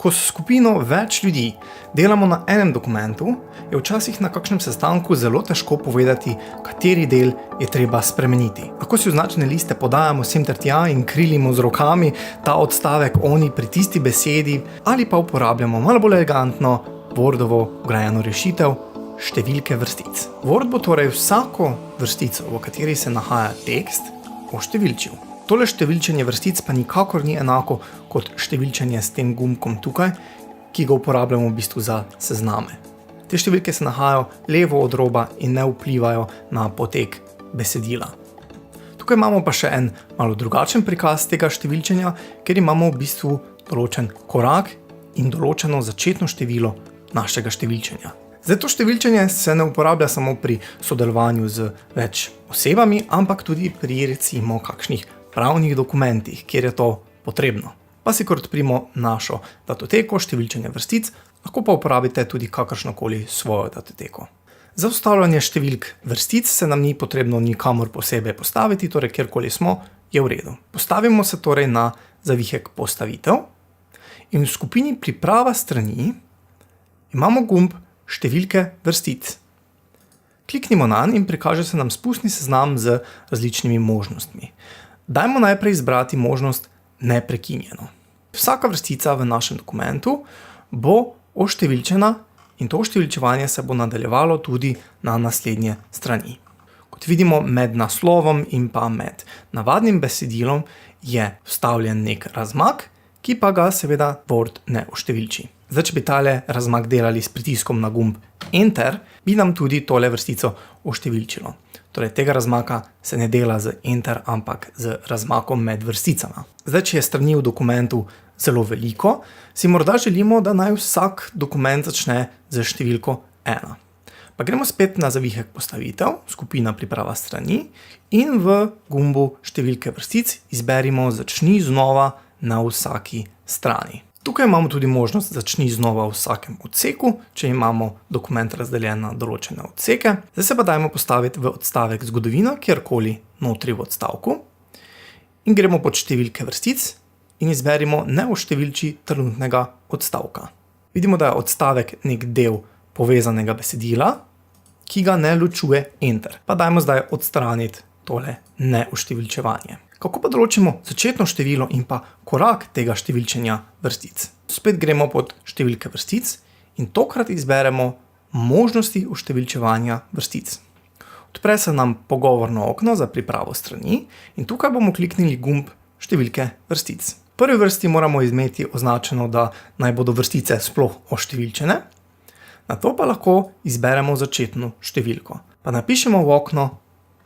Ko s skupino več ljudi delamo na enem dokumentu, je včasih na kakšnem sestanku zelo težko povedati, kateri del je treba spremeniti. Lahko si označene liste podajamo sem ter tja in krilimo z rokami ta odstavek oni pri tisti besedi, ali pa uporabljamo malo bolj elegantno Wordovo vgrajeno rešitev številke vrstic. Word bo torej vsako vrstico, v kateri se nahaja tekst, oštevilčil. Tole številčenje vrstic pa nikakor ni enako kot številčenje s tem gumbkom tukaj, ki ga uporabljamo v bistvu za sezname. Te številke se nahajajo levo od roba in ne vplivajo na potek besedila. Tukaj imamo pa še en malo drugačen prikaz tega številčenja, ker imamo v bistvu določen korak in določeno začetno število našega številčenja. Zdaj, to številčenje se ne uporablja samo pri sodelovanju z več osebami, ampak tudi pri recimo kakšnih pravnih dokumentih, kjer je to potrebno. Pa si kar odprimo našo datoteko številčenja vrstic, lahko pa uporabite tudi kakršnokoli svojo datoteko. Za vstavljanje številk vrstic se nam ni potrebno nikamor posebej postaviti, torej kjerkoli smo, je v redu. Postavimo se torej na zavihek postavitev in v skupini priprava strani imamo gumb številke vrstic. Kliknimo nanj in prikaže se nam spustni seznam z različnimi možnostmi. Dajmo najprej izbrati možnost neprekinjeno. Vsaka vrstica v našem dokumentu bo oštevilčena in to oštevilčevanje se bo nadaljevalo tudi na naslednje strani. Kot vidimo, med naslovom in pa med navadnim besedilom je vstavljen nek razmak, ki pa ga seveda Word ne oštevilči. Zdaj, če bi tale razmak delali s pritiskom na gumb Enter, bi nam tudi tole vrstico oštevilčilo. Torej, tega razmaka se ne dela z Enter, ampak z razmakom med vrsticama. Zdaj, če je strani v dokumentu zelo veliko, si morda želimo, da naj vsak dokument začne z številko 1. Pa gremo spet na zavihek postavitev, skupina priprava strani in v gumbu številke vrstic izberimo začni znova na vsaki strani. Tukaj imamo tudi možnost začni znova v vsakem odseku, če imamo dokument razdeljen na določene odseke. Zdaj se pa dajmo postaviti v odstavek zgodovina, kjerkoli notri v odstavku. In gremo pod številke vrstic in izberimo ne oštevilči trenutnega odstavka. Vidimo, da je odstavek nek del povezanega besedila, ki ga ne ločuje Enter. Pa dajmo zdaj odstraniti tole neoštevilčevanje. Kako pa določimo začetno število in pa korak tega številčenja vrstic? Spet gremo pod številke vrstic in tokrat izberemo možnosti oštevilčevanja vrstic. Odpre se nam pogovorno okno za pripravo strani in tukaj bomo kliknili gumb številke vrstic. V prvi vrsti moramo imeti označeno, da naj bodo vrstice sploh oštevilčene, nato pa lahko izberemo začetno številko. Pa napišemo v okno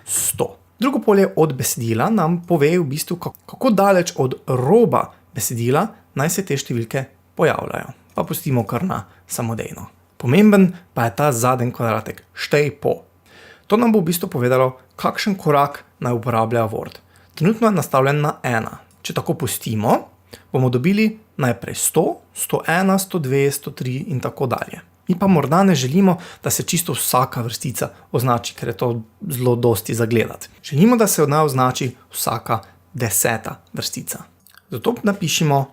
100. Drugo polje od besedila nam pove v bistvu, kako daleč od roba besedila naj se te številke pojavljajo. Pa pustimo kar na samodejno. Pomemben pa je ta zadnji kvadratek, štej po. To nam bo v bistvu povedalo, kakšen korak naj uporablja Word. Trenutno je nastavljen na 1. Če tako pustimo, bomo dobili najprej 100, 101, 102, 103 in tako dalje. Mi pa morda ne želimo, da se čisto vsaka vrstica označi, ker je to zelo dosti za gledati. Želimo, da se od naj označi vsaka 10. vrstica. Zato napišemo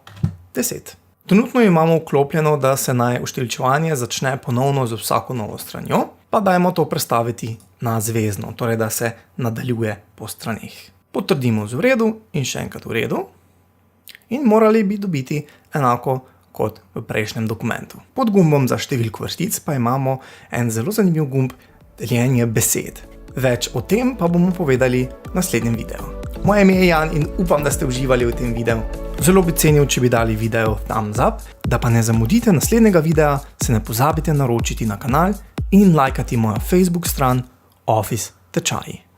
10. Trenutno imamo vklopljeno, da se naj oštevilčevanje začne ponovno z vsako novo stranjo, pa dajmo to prestaviti na zvezno, torej da se nadaljuje po straneh. Potrdimo z v redu in še enkrat v redu in morali bi dobiti enako kot v prejšnjem dokumentu. Pod gumbom za številko vrstic pa imamo en zelo zanimiv gumb deljenje besed. Več o tem pa bomo povedali v naslednjem videu. Moje ime je Jan in upam, da ste uživali v tem videu. Zelo bi cenil, če bi dali video thumbs up, da pa ne zamudite naslednjega videa, se ne pozabite naročiti na kanal in lajkati mojo Facebook stran Office tečaji.